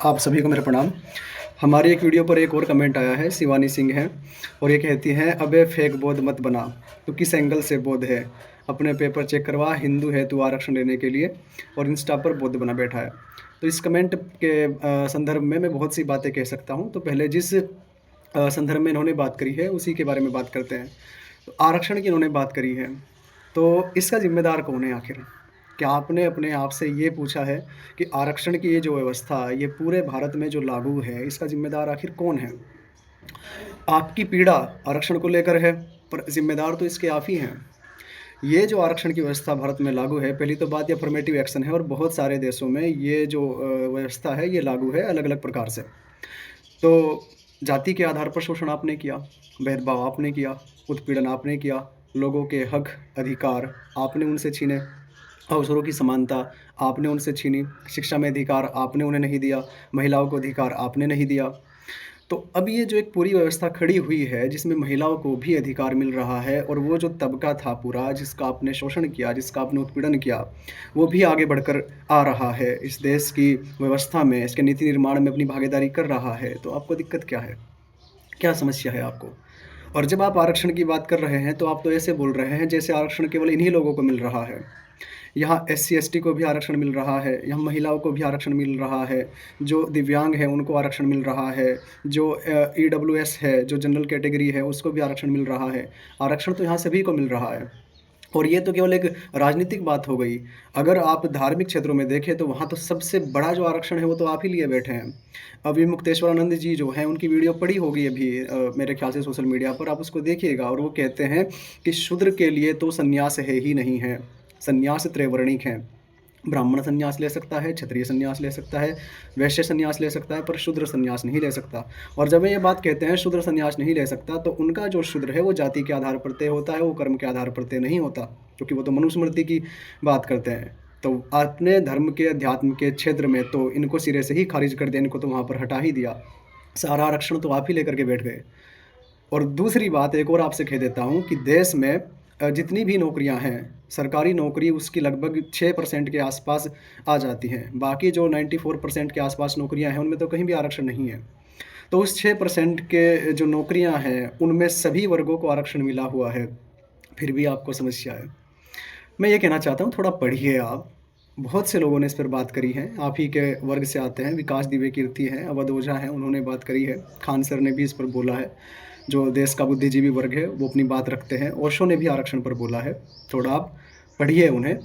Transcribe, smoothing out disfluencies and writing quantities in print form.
आप सभी को मेरा प्रणाम। हमारी एक वीडियो पर एक और कमेंट आया है, शिवानी सिंह हैं और ये कहती हैं, "अबे फेक बौद्ध मत बना, तू किस एंगल से बौद्ध है? अपने पेपर चेक करवा, हिंदू है तू आरक्षण लेने के लिए और इंस्टा पर बौद्ध बना बैठा है।" तो इस कमेंट के संदर्भ में मैं बहुत सी बातें कह सकता हूँ। तो पहले जिस संदर्भ में इन्होंने बात करी है, उसी के बारे में बात करते हैं। तो आरक्षण की इन्होंने बात करी है, तो इसका ज़िम्मेदार कौन है आखिर? क्या आपने अपने आप से ये पूछा है कि आरक्षण की ये जो व्यवस्था है, ये पूरे भारत में जो लागू है, इसका ज़िम्मेदार आखिर कौन है? आपकी पीड़ा आरक्षण को लेकर है, पर ज़िम्मेदार तो इसके आप ही हैं। ये जो आरक्षण की व्यवस्था भारत में लागू है, पहली तो बात ये अफ़र्मेटिव एक्शन है और बहुत सारे देशों में ये जो व्यवस्था है, ये लागू है अलग-अलग प्रकार से। तो जाति के आधार पर शोषण आपने किया, भेदभाव आपने किया, उत्पीड़न आपने किया, लोगों के हक, अधिकार आपने उनसे छीने, अवसरों की समानता आपने उनसे छीनी, शिक्षा में अधिकार आपने उन्हें नहीं दिया, महिलाओं को अधिकार आपने नहीं दिया। तो अब ये जो एक पूरी व्यवस्था खड़ी हुई है, जिसमें महिलाओं को भी अधिकार मिल रहा है और वो जो तबका था पूरा, जिसका आपने शोषण किया, जिसका आपने उत्पीड़न किया, वो भी आगे बढ़कर आ रहा है। इस देश की व्यवस्था में, इसके नीति निर्माण में अपनी भागीदारी कर रहा है। तो आपको दिक्कत क्या है? क्या समस्या है आपको? और जब आप आरक्षण की बात कर रहे हैं, तो आप तो ऐसे बोल रहे हैं जैसे आरक्षण केवल इन्हीं लोगों को मिल रहा है। यहाँ एससी-एसटी को भी आरक्षण मिल रहा है, यहाँ महिलाओं को भी आरक्षण मिल रहा है, जो दिव्यांग हैं उनको आरक्षण मिल रहा है, जो ईडब्ल्यूएस है, जो जनरल कैटेगरी है उसको भी आरक्षण मिल रहा है। आरक्षण तो यहाँ सभी को मिल रहा है। और ये तो केवल एक राजनीतिक बात हो गई। अगर आप धार्मिक क्षेत्रों में देखें तो वहाँ तो सबसे बड़ा जो आरक्षण है वो तो आप ही लिए बैठे हैं। अभी मुक्तेश्वरानंद जी जो हैं उनकी वीडियो पड़ी होगी अभी मेरे ख़्याल से सोशल मीडिया पर, आप उसको देखिएगा और वो कहते हैं कि शूद्र के लिए तो सन्यास है ही नहीं है। सन्यास त्रैवर्णिक हैं। ब्राह्मण सन्यास ले सकता है, क्षत्रिय सन्यास ले सकता है, वैश्य सन्यास ले सकता है, पर शूद्र सन्यास नहीं ले सकता। और जब वे ये बात कहते हैं शूद्र सन्यास नहीं ले सकता, तो उनका जो शूद्र है वो जाति के आधार पर तय होता है, वो कर्म के आधार पर तय नहीं होता, क्योंकि वो तो मनुस्मृति की बात करते हैं। तो अपने धर्म के, अध्यात्म के क्षेत्र में तो इनको सिरे से ही खारिज कर दिया, इनको तो वहाँ पर हटा ही दिया। सारा आरक्षण तो आप ही लेकर के बैठ गए। और दूसरी बात एक और आपसे कह देता हूँ कि देश में जितनी भी नौकरियाँ हैं, सरकारी नौकरी उसकी लगभग 6% के आसपास आ जाती हैं। बाकी जो 94% के आसपास नौकरियाँ हैं, उनमें तो कहीं भी आरक्षण नहीं है। तो उस 6% के जो नौकरियाँ हैं, उनमें सभी वर्गों को आरक्षण मिला हुआ है, फिर भी आपको समस्या है। मैं ये कहना चाहता हूँ थोड़ा पढ़िए आप। बहुत से लोगों ने इस पर बात करी है, आप ही के वर्ग से आते हैं, विकास दिव्य कीर्ति हैं, अवध ओझा हैं, उन्होंने बात करी है, खान सर ने भी इस पर बोला है। जो देश का बुद्धिजीवी वर्ग है, वो अपनी बात रखते हैं, ओशो ने भी आरक्षण पर बोला है। थोड़ा आप पढ़िए उन्हें।